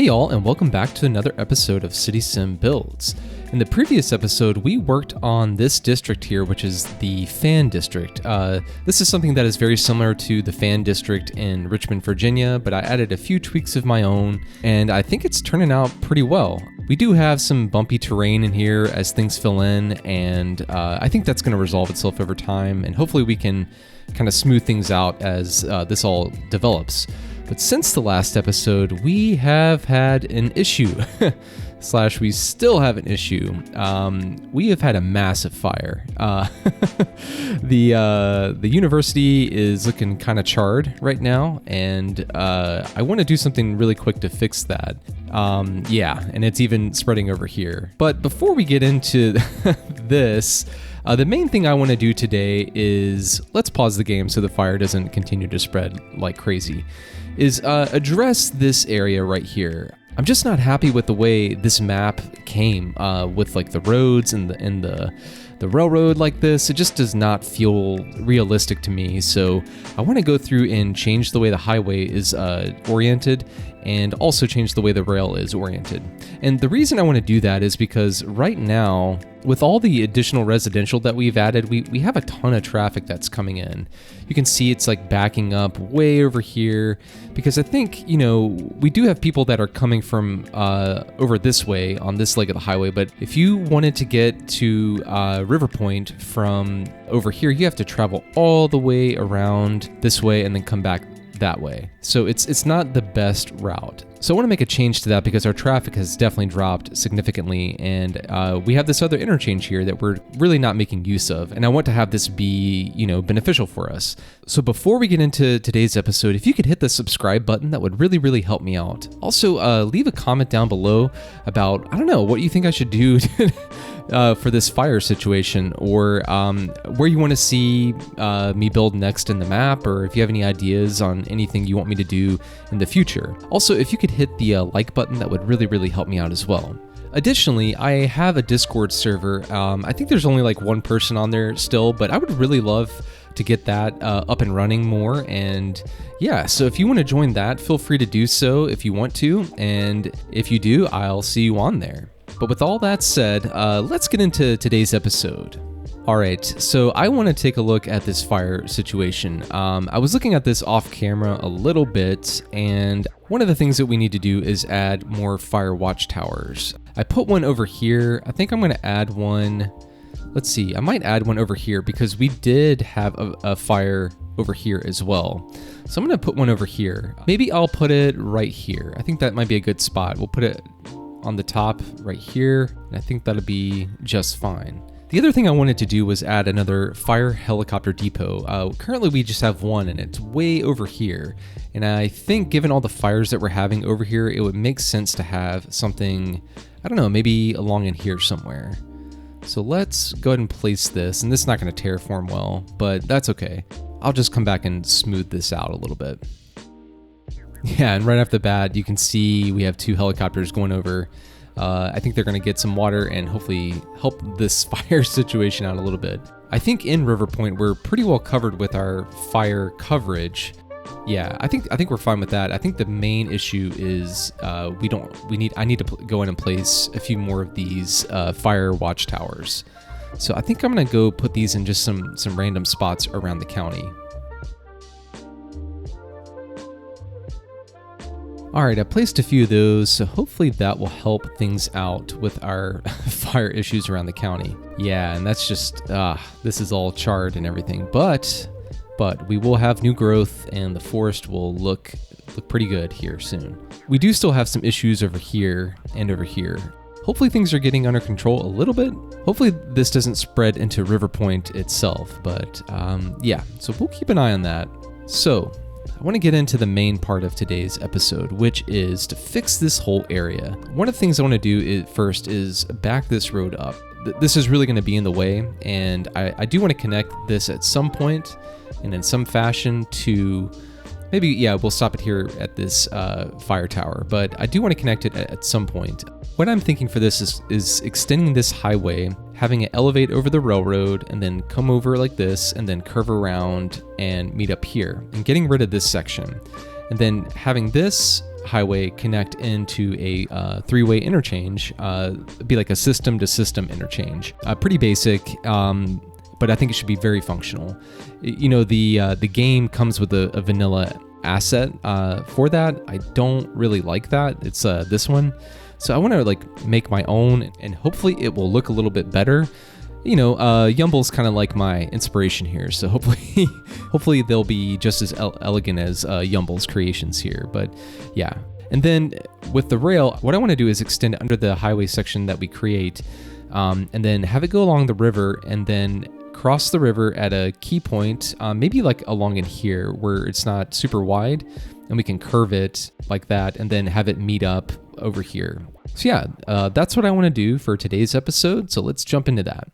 Hey all, and welcome back to another episode of City Sim Builds. In the previous episode, we worked on this district here, which is the Fan District. This is something that is very similar to the Fan District in Richmond, Virginia, but I added a few tweaks of my own, and I think it's turning out pretty well. We do have some bumpy terrain in here as things fill in, and I think that's going to resolve itself over time, and hopefully we can kind of smooth things out as this all develops. But since the last episode, we have had an issue, / we still have an issue. We have had a massive fire. The university is looking kind of charred right now, and I want to do something really quick to fix that. And it's even spreading over here. But before we get into this, the main thing I want to do today is, let's pause the game so the fire doesn't continue to spread like crazy, is address this area right here. I'm just not happy with the way this map came with like the roads and the railroad like this. It just does not feel realistic to me. So I want to go through and change the way the highway is oriented, and also change the way the rail is oriented. And the reason I want to do that is because right now, with all the additional residential that we've added, we have a ton of traffic that's coming in. You can see it's like backing up way over here, because I think, we do have people that are coming from over this way on this leg of the highway, but if you wanted to get to River Pointe from over here, you have to travel all the way around this way and then come back that way. So it's not the best route. So I want to make a change to that because our traffic has definitely dropped significantly, and we have this other interchange here that we're really not making use of, and I want to have this be, beneficial for us. So before we get into today's episode, if you could hit the subscribe button, that would really help me out. Also, leave a comment down below about, I don't know, what you think I should do for this fire situation, or where you want to see me build next in the map, or if you have any ideas on anything you want me to do in the future. Also, if you could hit the like button, that would really help me out as well. Additionally, I have a Discord server. I think there's only like one person on there still, but I would really love to get that up and running more. And yeah, so if you want to join that, feel free to do so if you want to. And if you do, I'll see you on there. But with all that said, let's get into today's episode. Alright, so I want to take a look at this fire situation. I was looking at this off camera a little bit, and one of the things that we need to do is add more fire watchtowers. I put one over here. I think I'm going to add one. Let's see, I might add one over here because we did have a fire over here as well. So I'm going to put one over here. Maybe I'll put it right here. I think that might be a good spot. We'll put it on the top right here, and I think that'll be just fine. The other thing I wanted to do was add another fire helicopter depot. Currently we just have one, and it's way over here. And I think given all the fires that we're having over here, it would make sense to have something, I don't know, maybe along in here somewhere. So let's go ahead and place this, and this is not going to terraform well, but that's okay. I'll just come back and smooth this out a little bit. Yeah, and right off the bat, you can see we have two helicopters going over. I think they're going to get some water and hopefully help this fire situation out a little bit. I think in River Pointe, we're pretty well covered with our fire coverage. Yeah, I think we're fine with that. I think the main issue is I need to go in and place a few more of these fire watchtowers. So I think I'm going to go put these in just some random spots around the county. Alright, I placed a few of those, so hopefully that will help things out with our fire issues around the county. Yeah, and that's just, this is all charred and everything, but we will have new growth and the forest will look pretty good here soon. We do still have some issues over here and over here. Hopefully things are getting under control a little bit. Hopefully this doesn't spread into River Pointe itself, but yeah, so we'll keep an eye on that. So, I want to get into the main part of today's episode, which is to fix this whole area. One of the things I want to do first is back this road up. This is really going to be in the way, and I do want to connect this at some point and in some fashion to maybe, yeah, we'll stop it here at this fire tower, but I do want to connect it at some point. What I'm thinking for this is extending this highway, having it elevate over the railroad and then come over like this and then curve around and meet up here and getting rid of this section. And then having this highway connect into a three-way interchange, be like a system-to-system interchange. Pretty basic, but I think it should be very functional. You know, the game comes with a vanilla asset for that. I don't really like that. It's this one. So I want to like make my own, and hopefully it will look a little bit better. You know, Yumble's kind of like my inspiration here, so hopefully they'll be just as elegant as Yumble's creations here. But yeah, and then with the rail, what I want to do is extend under the highway section that we create, and then have it go along the river, and then cross the river at a key point, maybe like along in here where it's not super wide, and we can curve it like that, and then have it meet up over here. So yeah, that's what I want to do for today's episode. So let's jump into that.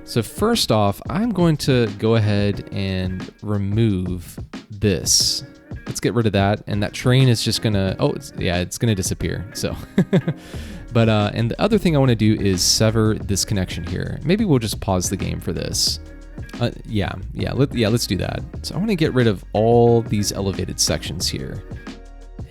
So first off, I'm going to go ahead and remove this. Let's get rid of that. And that train is just gonna, it's gonna disappear. So, but, and the other thing I wanna do is sever this connection here. Maybe we'll just pause the game for this. Let's do that. So I wanna get rid of all these elevated sections here.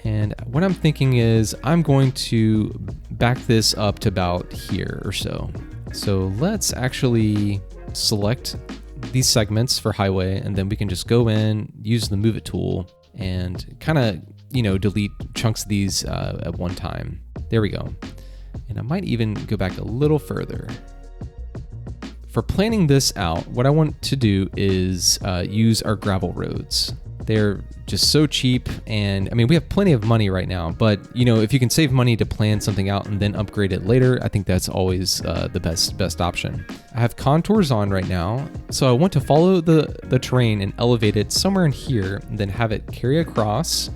And what I'm thinking is I'm going to back this up to about here or so. So let's actually select these segments for highway, and then we can just go in, use the move it tool, and kind of, you know, delete chunks of these at one time. There we go. And I might even go back a little further. For planning this out, what I want to do is use our gravel roads. They're just so cheap, and I mean, we have plenty of money right now, but you know, if you can save money to plan something out and then upgrade it later, I think that's always the best option. I have contours on right now, so I want to follow the terrain and elevate it somewhere in here, and then have it carry across,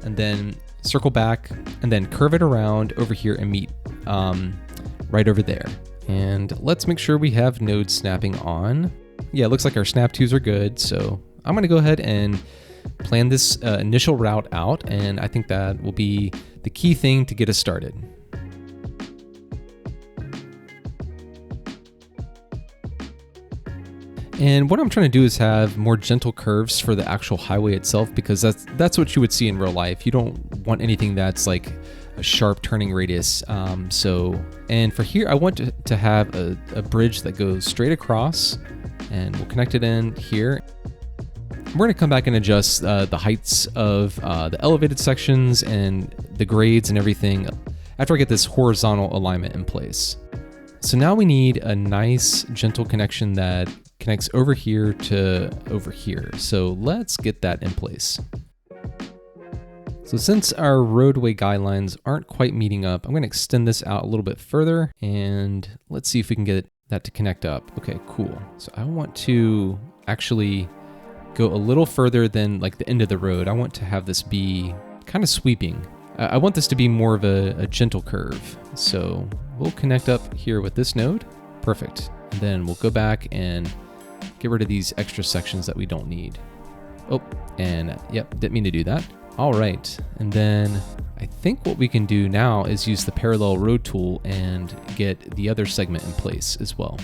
and then circle back, and then curve it around over here and meet right over there. And let's make sure we have node snapping on. Yeah, it looks like our snap twos are good, so I'm gonna go ahead and plan this initial route out, and I think that will be the key thing to get us started. And what I'm trying to do is have more gentle curves for the actual highway itself, because that's what you would see in real life. You don't want anything that's like a sharp turning radius. And for here, I want to have a bridge that goes straight across, and we'll connect it in here. We're going to come back and adjust the heights of the elevated sections and the grades and everything after I get this horizontal alignment in place. So now we need a nice gentle connection that connects over here to over here. So let's get that in place. So since our roadway guidelines aren't quite meeting up, I'm going to extend this out a little bit further, and let's see if we can get that to connect up. Okay, cool. So I want to actually go a little further than like the end of the road. I want to have this be kind of sweeping. I want this to be more of a gentle curve. So we'll connect up here with this node. Perfect. And then we'll go back and get rid of these extra sections that we don't need. Oh, and yep, didn't mean to do that. All right. And then I think what we can do now is use the parallel road tool and get the other segment in place as well.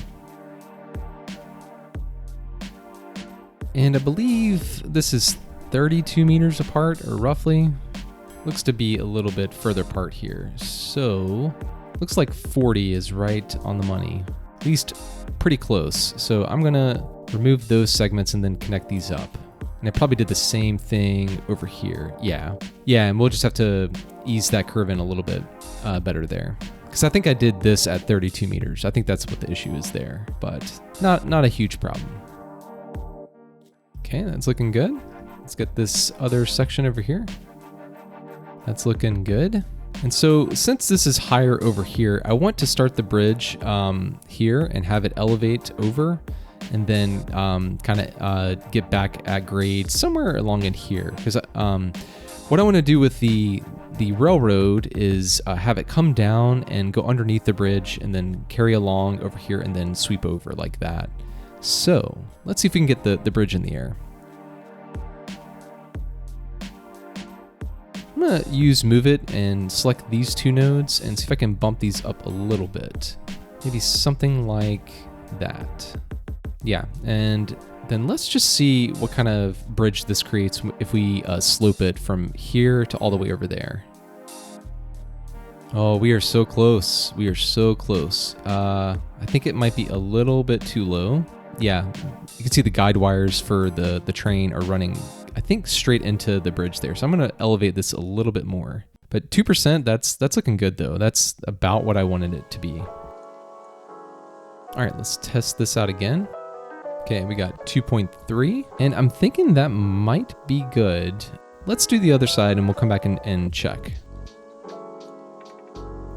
And I believe this is 32 meters apart, or roughly. Looks to be a little bit further apart here. So looks like 40 is right on the money, at least pretty close. So I'm gonna remove those segments and then connect these up. And I probably did the same thing over here. Yeah, and we'll just have to ease that curve in a little bit better there. Because I think I did this at 32 meters. I think that's what the issue is there, but not a huge problem. Okay, that's looking good. Let's get this other section over here. That's looking good. And so since this is higher over here, I want to start the bridge here and have it elevate over, and then kind of get back at grade somewhere along in here. Because what I want to do with the railroad is have it come down and go underneath the bridge and then carry along over here and then sweep over like that. So let's see if we can get the bridge in the air. I'm gonna use Move It and select these two nodes and see if I can bump these up a little bit. Maybe something like that. Yeah, and then let's just see what kind of bridge this creates if we slope it from here to all the way over there. Oh, we are so close. We are so close. I think it might be a little bit too low. Yeah, you can see the guide wires for the train are running, I think, straight into the bridge there. So I'm going to elevate this a little bit more. But 2%, that's looking good though. That's about what I wanted it to be. All right, let's test this out again. Okay, we got 2.3, and I'm thinking that might be good. Let's do the other side and we'll come back and check.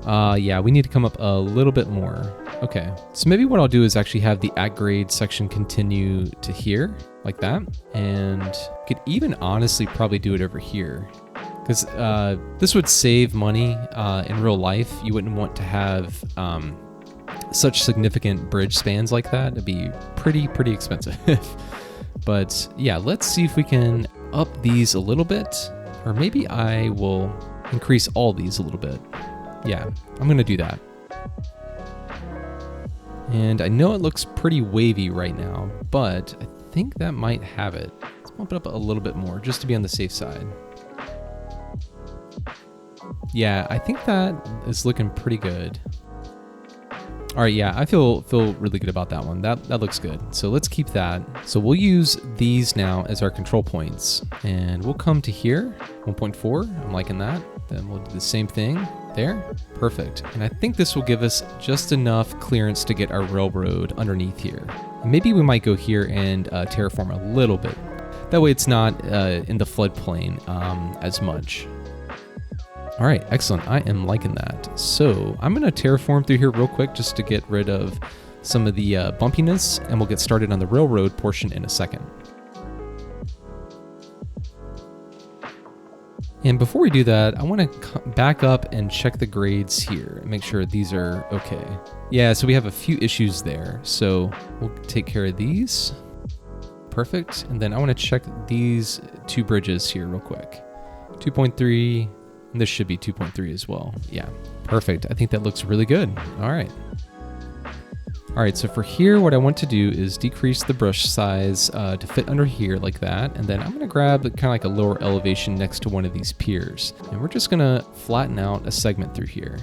Yeah, we need to come up a little bit more. Okay, so maybe what I'll do is actually have the at-grade section continue to here, like that. And could even honestly probably do it over here. Because this would save money in real life. You wouldn't want to have such significant bridge spans like that. It'd be pretty expensive. But yeah, let's see if we can up these a little bit. Or maybe I will increase all these a little bit. Yeah, I'm gonna do that. And I know it looks pretty wavy right now, but I think that might have it. Let's bump it up a little bit more just to be on the safe side. Yeah, I think that is looking pretty good. All right, yeah, I feel really good about that one. That looks good. So let's keep that. So we'll use these now as our control points, and we'll come to here, 1.4. I'm liking that. Then we'll do the same thing there. Perfect. And I think this will give us just enough clearance to get our railroad underneath here. And maybe we might go here and terraform a little bit. That way it's not in the floodplain as much. All right, excellent. I am liking that. So I'm gonna terraform through here real quick just to get rid of some of the bumpiness, and we'll get started on the railroad portion in a second. And before we do that, I want to back up and check the grades here and make sure these are okay. Yeah, so we have a few issues there. So we'll take care of these. Perfect. And then I want to check these two bridges here real quick. 2.3, and this should be 2.3 as well. Yeah, perfect. I think that looks really good. All right. All right, so for here, what I want to do is decrease the brush size to fit under here like that. And then I'm gonna grab kind of like a lower elevation next to one of these piers. And we're just gonna flatten out a segment through here.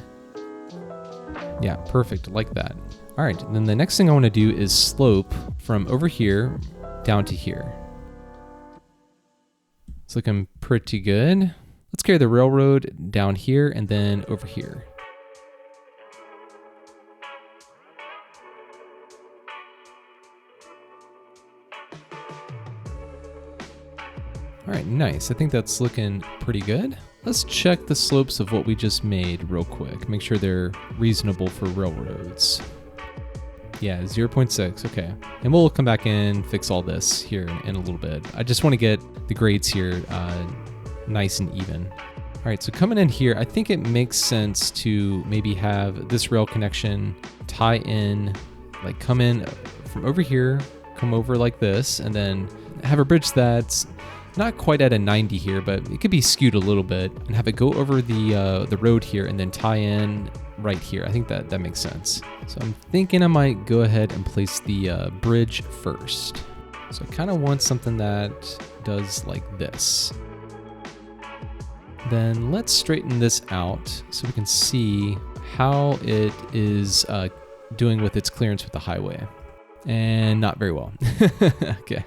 Yeah, perfect, like that. All right, and then the next thing I wanna do is slope from over here down to here. It's looking pretty good. Let's carry the railroad down here and then over here. All right, nice. I think that's looking pretty good. Let's check the slopes of what we just made real quick. Make sure they're reasonable for railroads. Yeah, 0.6, okay. And we'll come back in, fix all this here in a little bit. I just want to get the grades here nice and even. All right, so coming in here, I think it makes sense to maybe have this rail connection tie in, like come in from over here, come over like this, and then have a bridge that's not quite at a 90 here, but it could be skewed a little bit, and have it go over the road here and then tie in right here. I think that makes sense. So I'm thinking I might go ahead and place the bridge first. So I kind of want something that does like this. Then let's straighten this out so we can see how it is doing with its clearance with the highway. And not very well. Okay.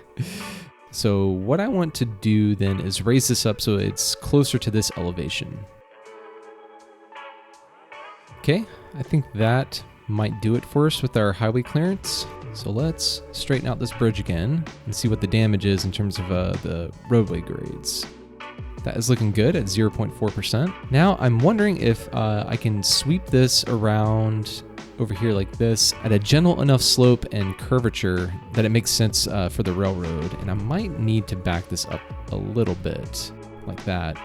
So what I want to do then is raise this up so it's closer to this elevation. Okay, I think that might do it for us with our highway clearance. So let's straighten out this bridge again and see what the damage is in terms of the roadway grades. That is looking good at 0.4%. Now I'm wondering if I can sweep this around over here like this at a gentle enough slope and curvature that it makes sense for the railroad. And I might need to back this up a little bit like that.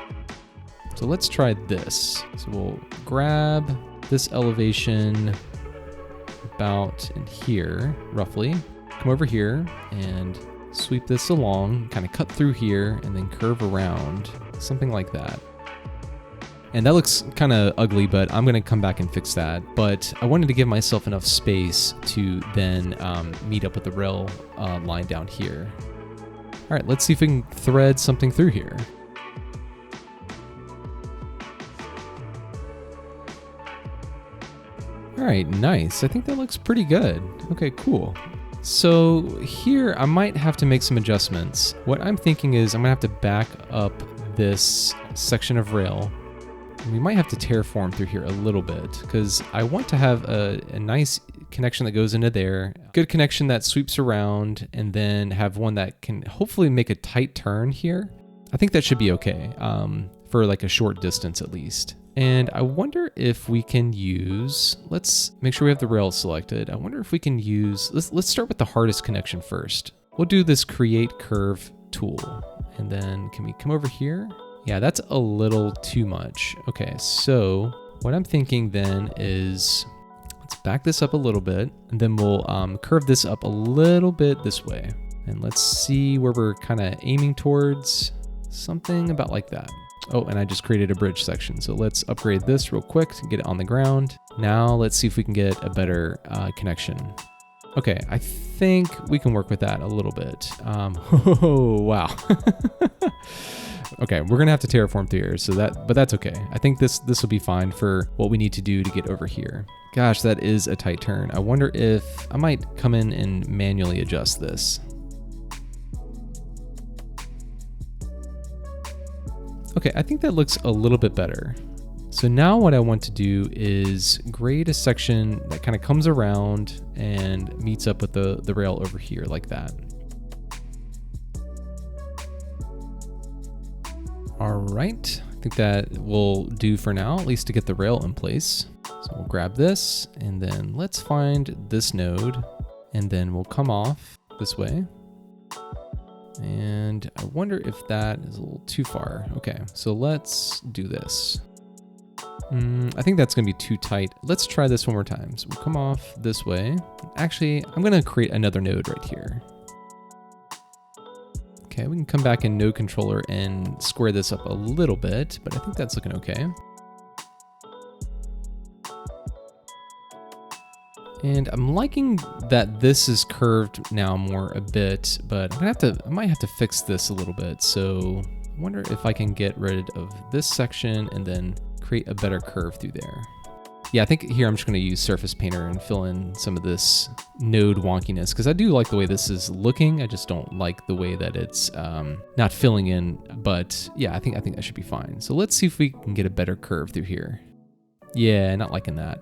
So let's try this. So we'll grab this elevation about in here, roughly. Come over here and sweep this along, kind of cut through here and then curve around, something like that. And that looks kind of ugly, but I'm gonna come back and fix that. But I wanted to give myself enough space to then meet up with the rail line down here. All right, let's see if we can thread something through here. All right, nice. I think that looks pretty good. Okay, cool. So here I might have to make some adjustments. What I'm thinking is I'm gonna have to back up this section of rail. We might have to terraform through here a little bit because I want to have a nice connection that goes into there, good connection that sweeps around, and then have one that can hopefully make a tight turn here. I think that should be okay for like a short distance at least. And I wonder if we can use, let's make sure we have the rail selected. I wonder if we can use, let's start with the hardest connection first. We'll do this create curve tool. And then can we come over here? Yeah, that's a little too much. Okay, so what I'm thinking then is, let's back this up a little bit, and then we'll curve this up a little bit this way. And let's see where we're kind of aiming towards, something about like that. Oh, and I just created a bridge section. So let's upgrade this real quick to get it on the ground. Now let's see if we can get a better connection. Okay, I think we can work with that a little bit. Oh, wow. Okay, we're gonna have to terraform through here, but that's okay. I think this will be fine for what we need to do to get over here. Gosh, that is a tight turn. I wonder if I might come in and manually adjust this. Okay, I think that looks a little bit better. So now what I want to do is grade a section that kind of comes around and meets up with the rail over here like that. All right, I think that will do for now, at least to get the rail in place. So we'll grab this and then let's find this node and then we'll come off this way. And I wonder if that is a little too far. Okay, so let's do this. I think that's gonna be too tight. Let's try this one more time. So we'll come off this way. Actually, I'm gonna create another node right here. Okay, we can come back in node controller and square this up a little bit, but I think that's looking okay. And I'm liking that this is curved now more a bit, but I might have to fix this a little bit. So I wonder if I can get rid of this section and then create a better curve through there. Yeah, I think here I'm just gonna use Surface Painter and fill in some of this node wonkiness because I do like the way this is looking. I just don't like the way that it's not filling in, but yeah, I think that should be fine. So let's see if we can get a better curve through here. Yeah, not liking that.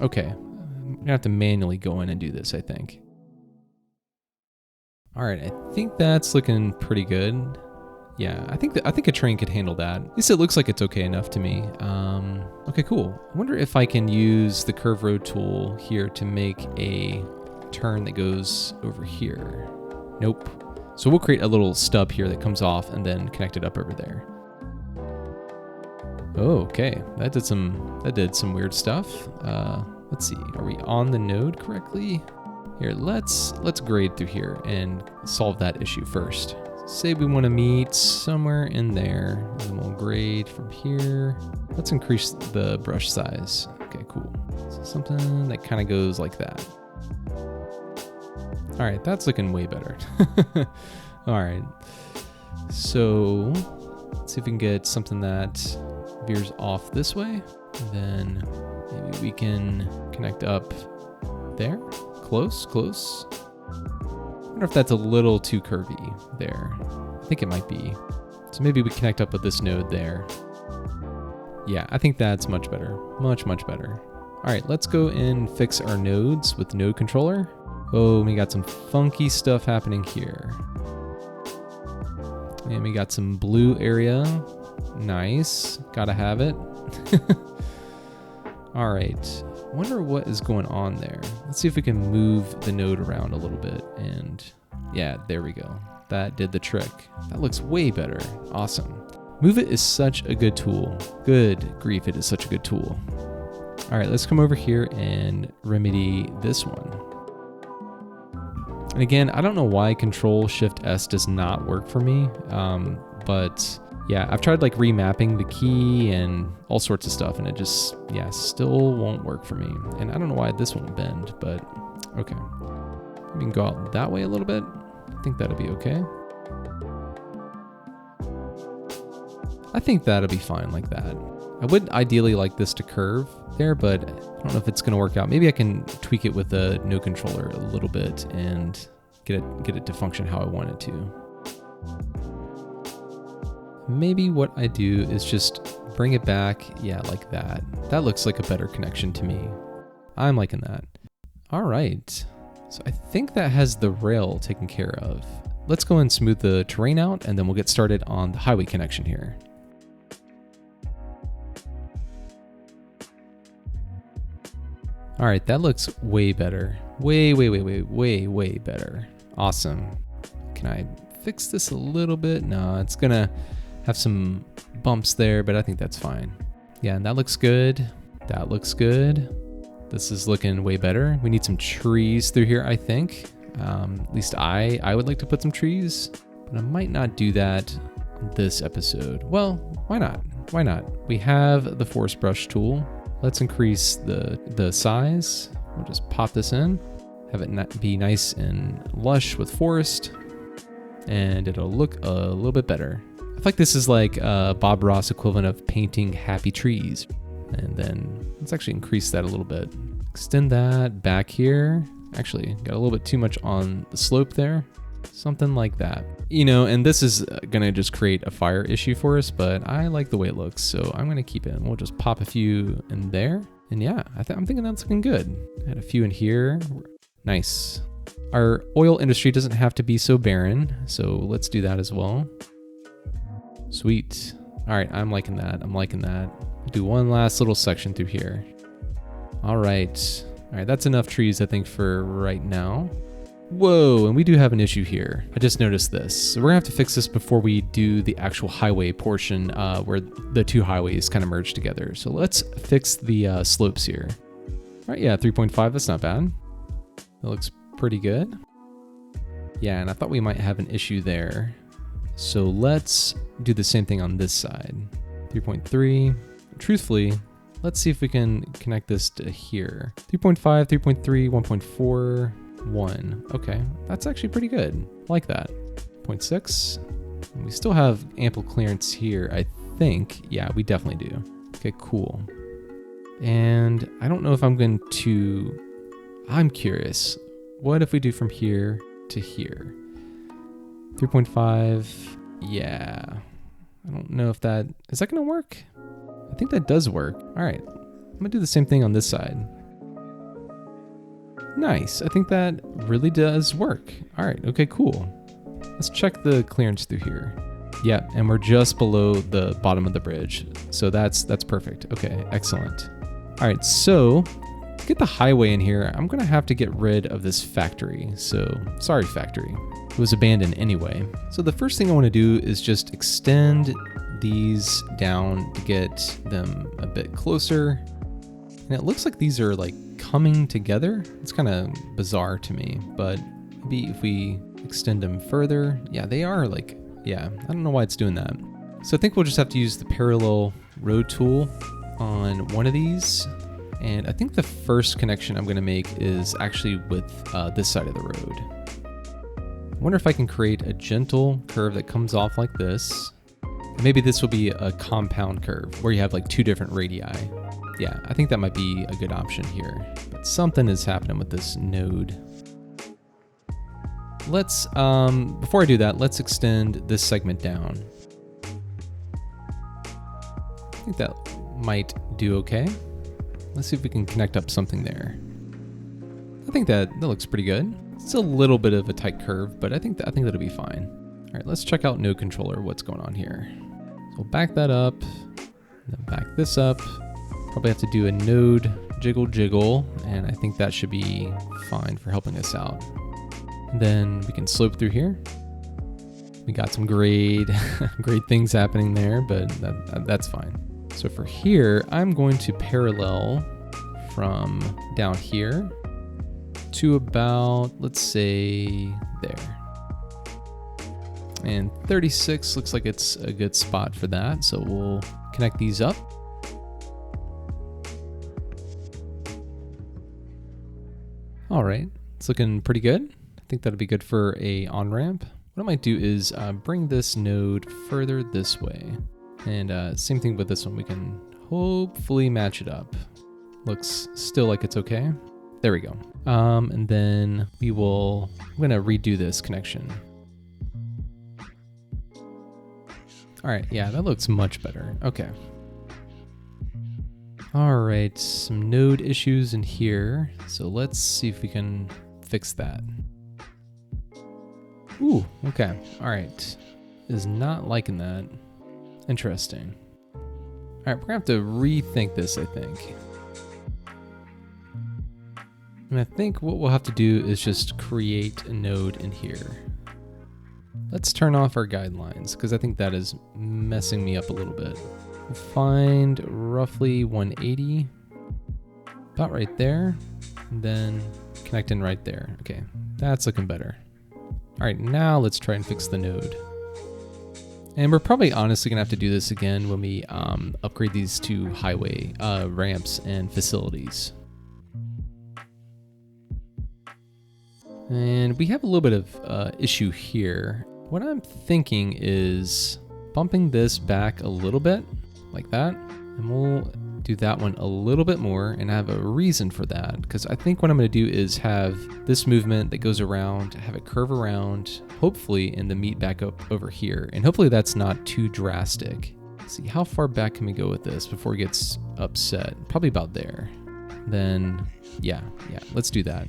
Okay, I'm gonna have to manually go in and do this, I think. All right, I think that's looking pretty good. Yeah, I think a train could handle that. At least it looks like it's okay enough to me. Okay, cool. I wonder if I can use the curve road tool here to make a turn that goes over here. Nope. So we'll create a little stub here that comes off and then connect it up over there. Oh, okay, that did some weird stuff. Let's see, are we on the node correctly? Here, let's grade through here and solve that issue first. Say we want to meet somewhere in there, and we'll grade from here. Let's increase the brush size. Okay, cool. So something that kind of goes like that. All right, that's looking way better. All right, so let's see if we can get something that veers off this way. And then maybe we can connect up there. Close. I wonder if that's a little too curvy there. I think it might be. So maybe we connect up with this node there. Yeah, I think that's much better. Much better. All right, let's go and fix our nodes with node controller. Oh, we got some funky stuff happening here. And we got some blue area. Nice, gotta have it. All right, wonder what is going on there. Let's see if we can move the node around a little bit. And yeah, there we go. That did the trick. That looks way better. Awesome. Move It is such a good tool. Good grief, it is such a good tool. All right, let's come over here and remedy this one. And again, I don't know why Control-Shift-S does not work for me, but yeah, I've tried like remapping the key and all sorts of stuff, and it just, yeah, still won't work for me. And I don't know why this won't bend, but okay. We can go out that way a little bit. I think that'll be okay. I think that'll be fine like that. I would ideally like this to curve there, but I don't know if it's going to work out. Maybe I can tweak it with a node controller a little bit and get it to function how I want it to. Maybe what I do is just bring it back, yeah, like that. That looks like a better connection to me. I'm liking that. All right, so I think that has the rail taken care of. Let's go and smooth the terrain out, and then we'll get started on the highway connection here. All right, that looks way better. Way better. Awesome. Can I fix this a little bit? No, it's gonna have some bumps there, but I think that's fine. Yeah, and that looks good. That looks good. This is looking way better. We need some trees through here, I think. At least I would like to put some trees, but I might not do that on this episode. Well, why not? Why not? We have the forest brush tool. Let's increase the size. We'll just pop this in, have it be nice and lush with forest, and it'll look a little bit better. I feel like this is like Bob Ross equivalent of painting happy trees. And then let's actually increase that a little bit. Extend that back here. Actually, got a little bit too much on the slope there. Something like that. You know, and this is gonna just create a fire issue for us, but I like the way it looks, so I'm gonna keep it. And we'll just pop a few in there. And yeah, I'm thinking that's looking good. Add a few in here. Nice. Our oil industry doesn't have to be so barren, so let's do that as well. Sweet. All right, I'm liking that. I'm liking that. Do one last little section through here. All right, that's enough trees, I think, for right now. Whoa, and we do have an issue here. I just noticed this. So we're gonna have to fix this before we do the actual highway portion where the two highways kind of merge together. So let's fix the slopes here. All right, yeah, 3.5, that's not bad. That looks pretty good. Yeah, and I thought we might have an issue there. So let's do the same thing on this side. 3.3. Truthfully, let's see if we can connect this to here. 3.5, 3.3, 1.4, 1. Okay, that's actually pretty good. I like that. 0.6. We still have ample clearance here, I think. Yeah, we definitely do. Okay, cool. And I don't know if I'm going to... I'm curious. What if we do from here to here? 3.5. Yeah. I don't know if that... Is that going to work? I think that does work. All right. I'm going to do the same thing on this side. Nice. I think that really does work. All right. Okay, cool. Let's check the clearance through here. Yeah, and we're just below the bottom of the bridge. So that's perfect. Okay, excellent. All right, so to get the highway in here, I'm going to have to get rid of this factory. So sorry, factory. It was abandoned anyway. So the first thing I want to do is just extend these down to get them a bit closer. And it looks like these are like coming together. It's kind of bizarre to me, but maybe if we extend them further, yeah, they are like, yeah, I don't know why it's doing that. So I think we'll just have to use the parallel road tool on one of these. And I think the first connection I'm going to make is actually with this side of the road. I wonder if I can create a gentle curve that comes off like this. And maybe this will be a compound curve where you have like two different radii. Yeah, I think that might be a good option here. But something is happening with this node. Let's, before I do that, let's extend this segment down. I think that might do okay. Let's see if we can connect up something there. I think that looks pretty good. It's a little bit of a tight curve, but I think that'll be fine. All right, let's check out node controller, what's going on here. So we'll back that up, then back this up. Probably have to do a node jiggle, and I think that should be fine for helping us out. And then we can slope through here. We got some great things happening there, but that's fine. So for here, I'm going to parallel from down here to about, let's say, there. And 36 looks like it's a good spot for that, so we'll connect these up. All right, it's looking pretty good. I think that'll be good for a on-ramp. What I might do is bring this node further this way. And same thing with this one, we can hopefully match it up. Looks still like it's okay. There we go. And then I'm gonna redo this connection. All right, yeah, that looks much better. Okay. All right, some node issues in here. So let's see if we can fix that. Ooh, okay, all right. Is not liking that. Interesting. All right, we're gonna have to rethink this, I think. And I think what we'll have to do is just create a node in here. Let's turn off our guidelines because I think that is messing me up a little bit. We'll find roughly 180, about right there, and then connect in right there. Okay, that's looking better. All right, now let's try and fix the node. And we're probably honestly gonna have to do this again when we upgrade these two highway ramps and facilities. And we have a little bit of issue here. What I'm thinking is bumping this back a little bit, like that, and we'll do that one a little bit more, and I have a reason for that, because I think what I'm gonna do is have this movement that goes around, have it curve around, hopefully, and then meet back up over here, and hopefully that's not too drastic. Let's see, how far back can we go with this before it gets upset? Probably about there. Then, yeah, let's do that.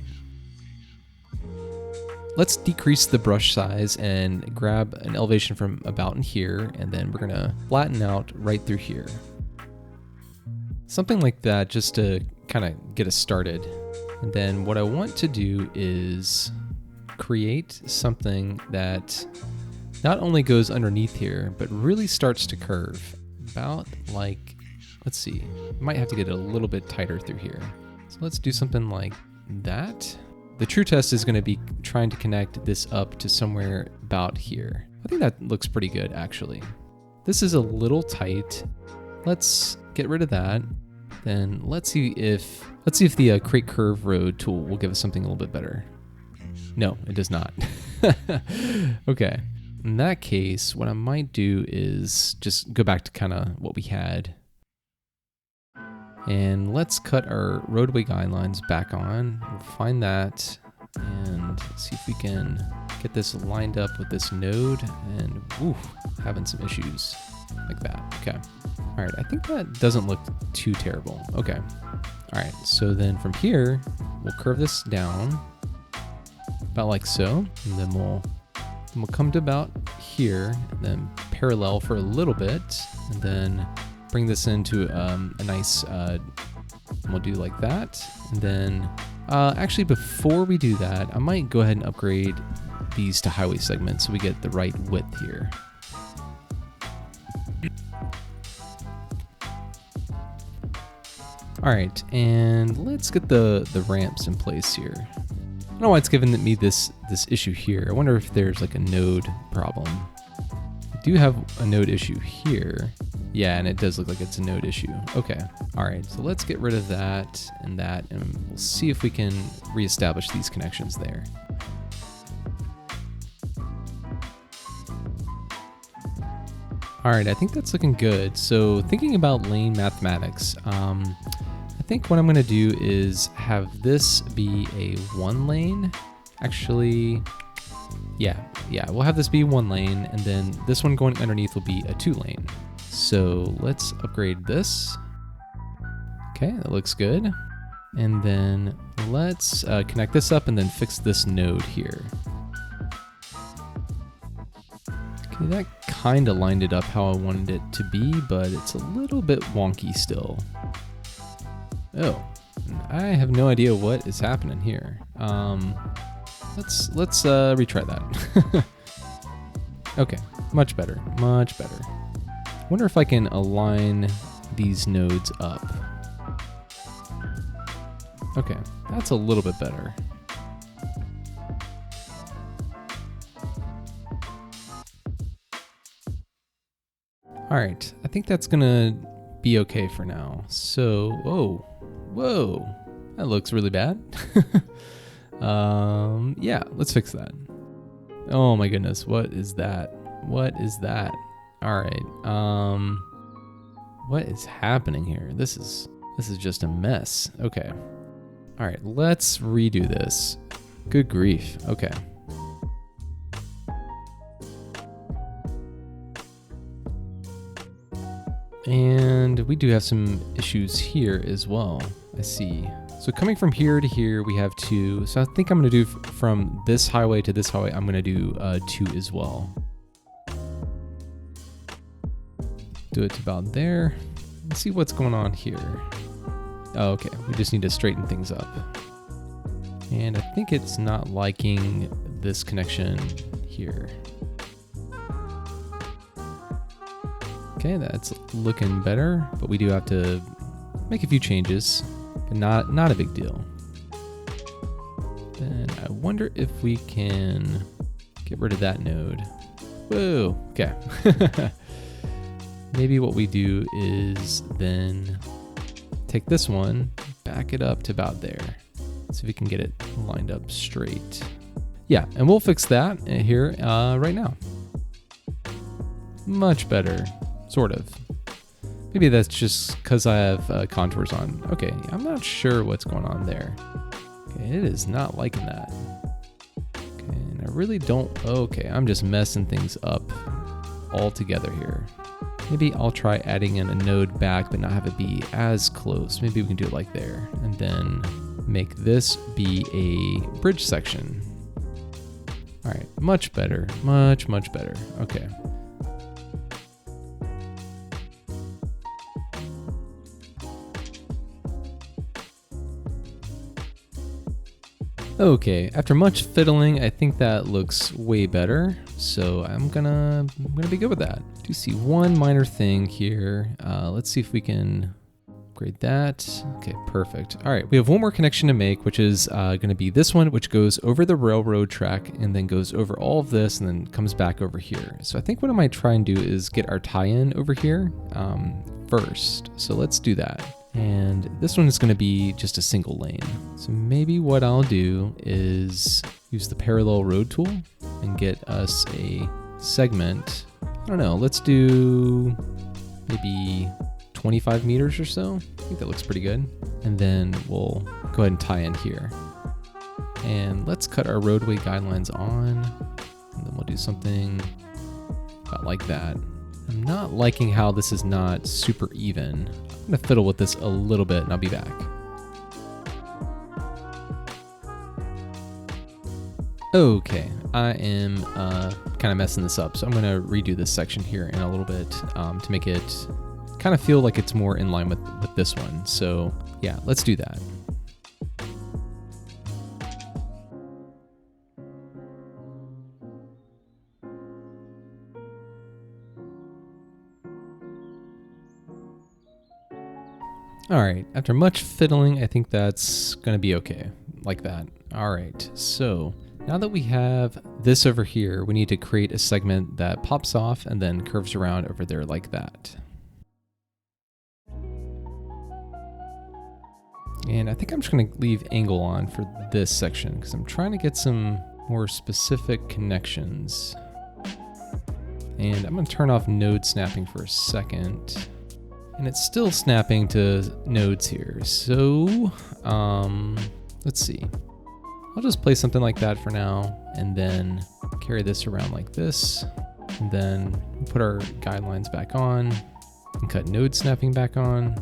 Let's decrease the brush size and grab an elevation from about in here, and then we're gonna flatten out right through here. Something like that, just to kind of get us started. And then what I want to do is create something that not only goes underneath here, but really starts to curve. About like, let's see, might have to get it a little bit tighter through here. So let's do something like that. The true test is going to be trying to connect this up to somewhere about here. I think that looks pretty good, actually. This is a little tight. Let's get rid of that. Then let's see if the create curve road tool will give us something a little bit better. No, it does not. Okay. In that case, what I might do is just go back to kind of what we had. And let's cut our roadway guidelines back on. We'll find that and see if we can get this lined up with this node. And ooh, having some issues like that. Okay. All right, I think that doesn't look too terrible. Okay. All right, so then from here, we'll curve this down about like so. And then we'll come to about here and then parallel for a little bit. And then bring this into a nice, we'll do like that. And then actually before we do that, I might go ahead and upgrade these to highway segments so we get the right width here. All right, and let's get the ramps in place here. I don't know why it's giving me this issue here. I wonder if there's like a node problem. I do have a node issue here. Yeah, and it does look like it's a node issue. Okay, all right, so let's get rid of that, and we'll see if we can reestablish these connections there. All right, I think that's looking good. So thinking about lane mathematics, I think what I'm gonna do is have this be a 1 lane. Actually, yeah, we'll have this be 1 lane, and then this one going underneath will be a 2 lane. So let's upgrade this. Okay, that looks good. And then let's connect this up and then fix this node here. Okay, that kind of lined it up how I wanted it to be, but it's a little bit wonky still. Oh, I have no idea what is happening here. Let's retry that. Okay, much better, much better. I wonder if I can align these nodes up. Okay, that's a little bit better. All right, I think that's gonna be okay for now. So, whoa, that looks really bad. Yeah, let's fix that. Oh my goodness, what is that? What is that? All right, What is happening here? This is just a mess. Okay. All right, let's redo this. Good grief. Okay. And we do have some issues here as well. I see. So coming from here to here, we have 2. So I think I'm going to do from this highway to this highway, I'm going to do 2 as well. Do it to about there. Let's see what's going on here. Oh, okay. We just need to straighten things up. And I think it's not liking this connection here. Okay, that's looking better, but we do have to make a few changes, but not a big deal. Then I wonder if we can get rid of that node. Whoa, okay. Maybe what we do is then take this one, back it up to about there. See if we can get it lined up straight. Yeah, and we'll fix that here right now. Much better, sort of. Maybe that's just because I have contours on. Okay, I'm not sure what's going on there. Okay, it is not liking that. Okay, and I really don't, okay, I'm just messing things up all together here. Maybe I'll try adding in a node back, but not have it be as close. Maybe we can do it like there, and then make this be a bridge section. All right, much better, much better. Okay. Okay, after much fiddling, I think that looks way better. So I'm gonna be good with that. Do see one minor thing here. Let's see if we can upgrade that. Okay, perfect. All right, we have one more connection to make, which is gonna be this one, which goes over the railroad track and then goes over all of this and then comes back over here. So I think what I might try and do is get our tie-in over here first. So let's do that. And this one is going to be just a single lane. So maybe what I'll do is use the parallel road tool and get us a segment. I don't know, let's do maybe 25 meters or so. I think that looks pretty good. And then we'll go ahead and tie in here. And let's cut our roadway guidelines on. And then we'll do something about like that. I'm not liking how this is not super even. I'm gonna fiddle with this a little bit and I'll be back. Okay, I am kind of messing this up, so I'm gonna redo this section here in a little bit to make it kind of feel like it's more in line with this one. So yeah, let's do that. All right, after much fiddling, I think that's gonna be okay, like that. All right, so now that we have this over here, we need to create a segment that pops off and then curves around over there like that. And I think I'm just gonna leave angle on for this section because I'm trying to get some more specific connections. And I'm gonna turn off node snapping for a second. And it's still snapping to nodes here. So let's see. I'll just play something like that for now and then carry this around like this. And then put our guidelines back on and cut node snapping back on.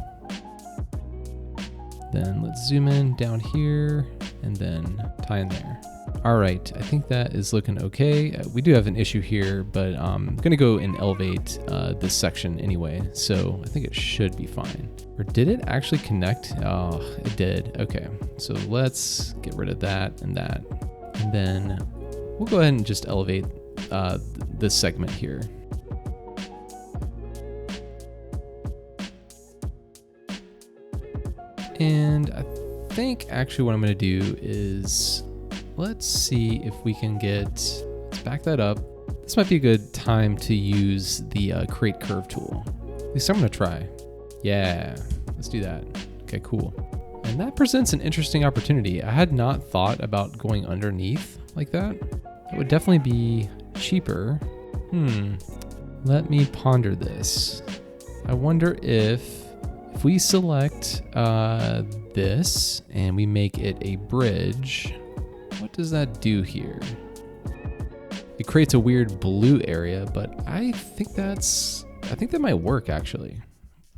Then let's zoom in down here and then tie in there. All right, I think that is looking okay. We do have an issue here, but I'm gonna go and elevate this section anyway, so I think it should be fine. Or did it actually connect? Oh, it did. Okay, so let's get rid of that, and then we'll go ahead and just elevate this segment here. And I think actually what I'm gonna do is, let's see if we can let's back that up. This might be a good time to use the create curve tool. At least I'm gonna try. Yeah, let's do that. Okay, cool. And that presents an interesting opportunity. I had not thought about going underneath like that. It would definitely be cheaper. Let me ponder this. I wonder if we select this and we make it a bridge, what does that do here? It creates a weird blue area, but I think that might work actually.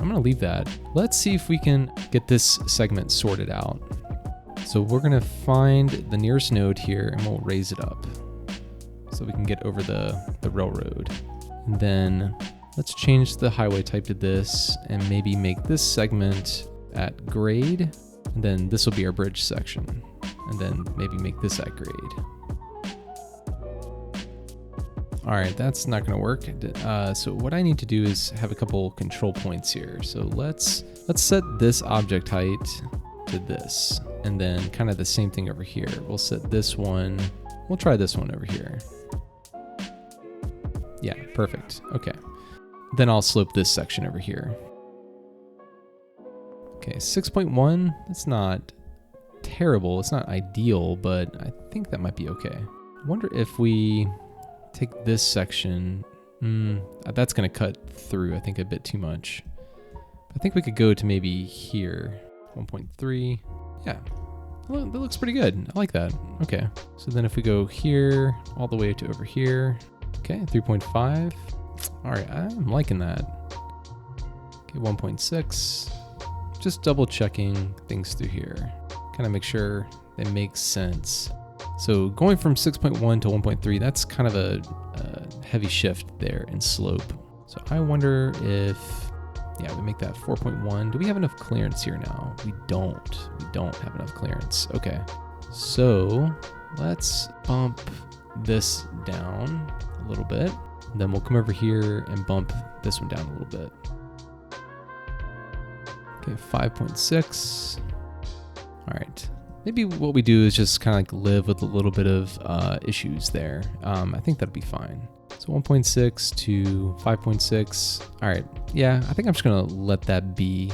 I'm gonna leave that. Let's see if we can get this segment sorted out. So we're gonna find the nearest node here and we'll raise it up so we can get over the railroad. And then let's change the highway type to this and maybe make this segment at grade. And then this will be our bridge section. And then maybe make this at grade. All right, that's not gonna work. So what I need to do is have a couple control points here. So let's set this object height to this, and then kind of the same thing over here. We'll set this one, we'll try this one over here. Yeah, perfect, okay. Then I'll slope this section over here. Okay, 6.1, it's not terrible, it's not ideal, but I think that might be okay. I wonder if we take this section, that's gonna cut through, I think, a bit too much. I think we could go to maybe here, 1.3. Yeah, well, that looks pretty good. I like that. Okay, so then if we go here, all the way to over here, okay, 3.5. All right, I'm liking that. Okay, 1.6. Just double checking things through here. Kind of make sure they make sense. So going from 6.1 to 1.3, that's kind of a heavy shift there in slope. So I wonder if, yeah, we make that 4.1. Do we have enough clearance here now? We don't have enough clearance. Okay, so let's bump this down a little bit. Then we'll come over here and bump this one down a little bit. Okay, 5.6. All right. Maybe what we do is just kind of like live with a little bit of issues there. I think that'll be fine. So 1.6 to 5.6. All right, yeah, I think I'm just gonna let that be.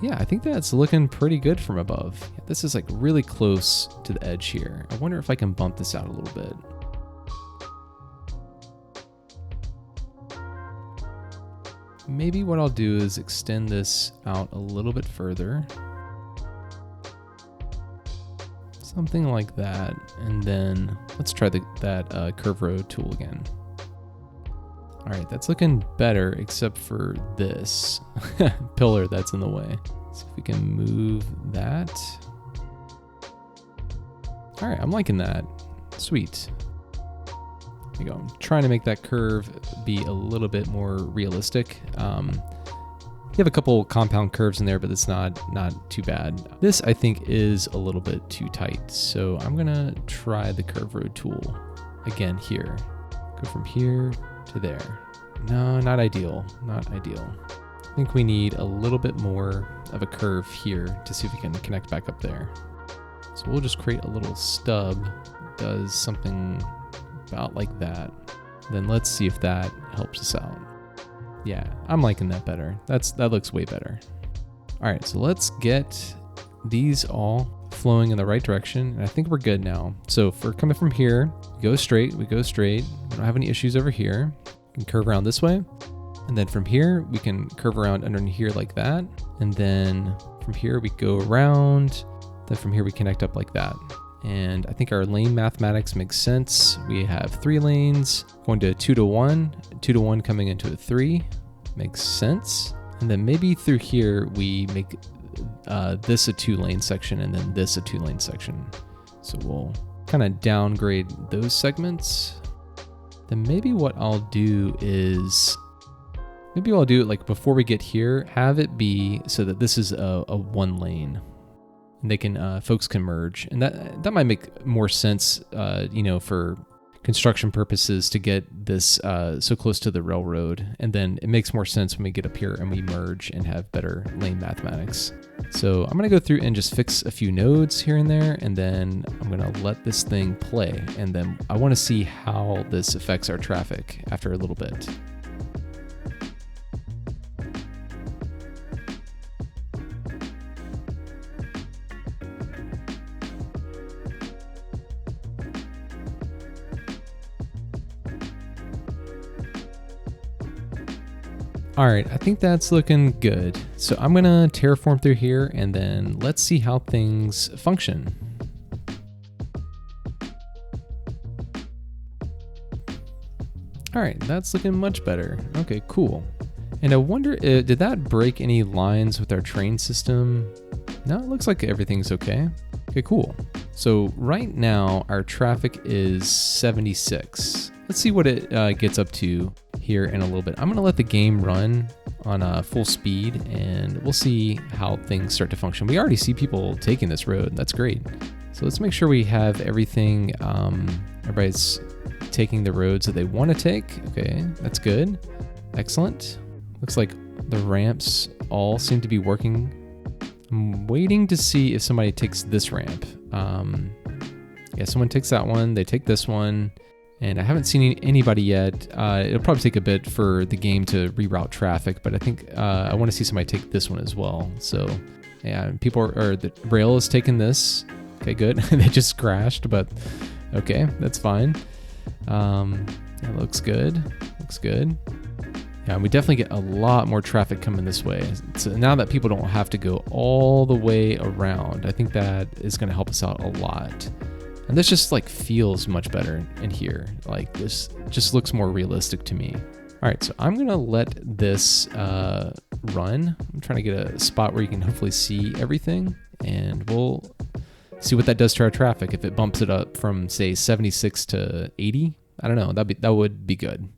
Yeah, I think that's looking pretty good from above. Yeah, this is like really close to the edge here. I wonder if I can bump this out a little bit. Maybe what I'll do is extend this out a little bit further. Something like that, and then let's try that curve road tool again. All right, that's looking better, except for this pillar that's in the way. See if we can move that. All right, I'm liking that. Sweet. There you go. I'm trying to make that curve be a little bit more realistic. You have a couple compound curves in there, but it's not too bad. This, I think, is a little bit too tight. So I'm gonna try the curve road tool again here. Go from here to there. No, not ideal, not ideal. I think we need a little bit more of a curve here to see if we can connect back up there. So we'll just create a little stub that does something about like that. Then let's see if that helps us out. Yeah, I'm liking that better. That looks way better. All right, so let's get these all flowing in the right direction, and I think we're good now. So if we're coming from here, we go straight. We don't have any issues over here. We can curve around this way, and then from here, we can curve around underneath here like that, and then from here, we go around, then from here, we connect up like that. And I think our lane mathematics makes sense. We have 3 lanes going to 2 to 1, 2 to 1 coming into a 3, makes sense. And then maybe through here, we make this a 2-lane section and then this a 2-lane section. So we'll kind of downgrade those segments. Then maybe what I'll do is, maybe what I'll do like before we get here, have it be so that this is a 1 lane. And they can, folks can merge, and that might make more sense, for construction purposes to get this so close to the railroad, and then it makes more sense when we get up here and we merge and have better lane mathematics. So I'm gonna go through and just fix a few nodes here and there, and then I'm gonna let this thing play, and then I want to see how this affects our traffic after a little bit. All right, I think that's looking good. So I'm gonna terraform through here and then let's see how things function. All right, that's looking much better. Okay, cool. And I wonder, did that break any lines with our train system? No, it looks like everything's okay. Okay, cool. So right now our traffic is 76. Let's see what it gets up to here in a little bit. I'm gonna let the game run on full speed and we'll see how things start to function. We already see people taking this road. That's great. So let's make sure we have everything, everybody's taking the roads that they want to take. Okay, that's good. Excellent. Looks like the ramps all seem to be working. I'm waiting to see if somebody takes this ramp. Yeah, someone takes that one, they take this one, and I haven't seen anybody yet. It'll probably take a bit for the game to reroute traffic, but I think I want to see somebody take this one as well. So yeah, the rail is taking this. Okay, good. They just crashed, but okay, that's fine. That looks good. Looks good. Yeah, we definitely get a lot more traffic coming this way. So now that people don't have to go all the way around, I think that is going to help us out a lot. And this just like feels much better in here. Like this just looks more realistic to me. All right, so I'm going to let this run. I'm trying to get a spot where you can hopefully see everything, and we'll see what that does to our traffic. If it bumps it up from say 76 to 80, I don't know, that would be good.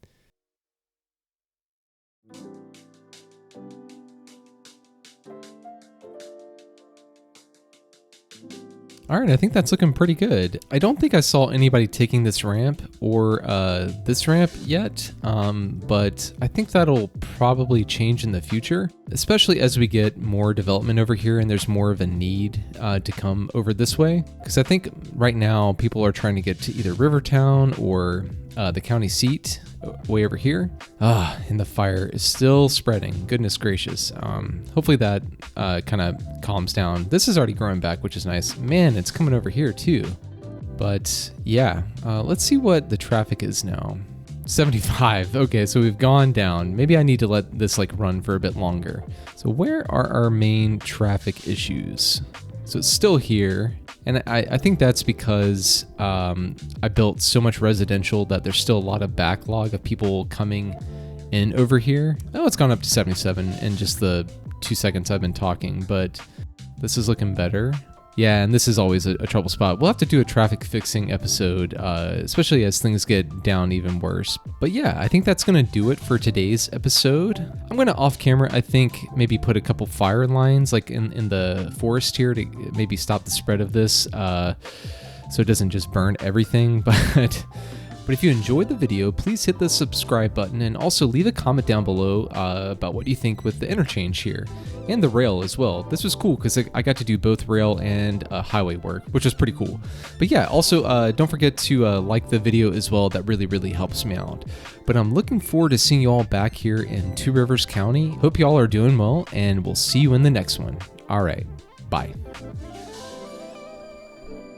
All right, I think that's looking pretty good. I don't think I saw anybody taking this ramp or this ramp yet, but I think that'll probably change in the future, especially as we get more development over here and there's more of a need to come over this way. Because I think right now people are trying to get to either Rivertown or the county seat way over here. And the fire is still spreading. Goodness gracious. Hopefully that kind of calms down. This is already growing back, which is nice. Man, it's coming over here too. But yeah, let's see what the traffic is now. 75. Okay, so we've gone down. Maybe I need to let this like run for a bit longer. So where are our main traffic issues? So it's still here. And I think that's because I built so much residential that there's still a lot of backlog of people coming in over here. Oh, it's gone up to 77 in just the 2 seconds I've been talking, but this is looking better. Yeah, and this is always a trouble spot. We'll have to do a traffic fixing episode, especially as things get down even worse. But yeah, I think that's going to do it for today's episode. I'm going to off camera, I think, maybe put a couple fire lines like in the forest here to maybe stop the spread of this so it doesn't just burn everything. But if you enjoyed the video, please hit the subscribe button and also leave a comment down below about what you think with the interchange here and the rail as well. This was cool because I got to do both rail and highway work, which was pretty cool. But yeah, also don't forget to like the video as well. That really helps me out. But I'm looking forward to seeing you all back here in Two Rivers County. Hope you all are doing well, and we'll see you in the next one. All right, bye.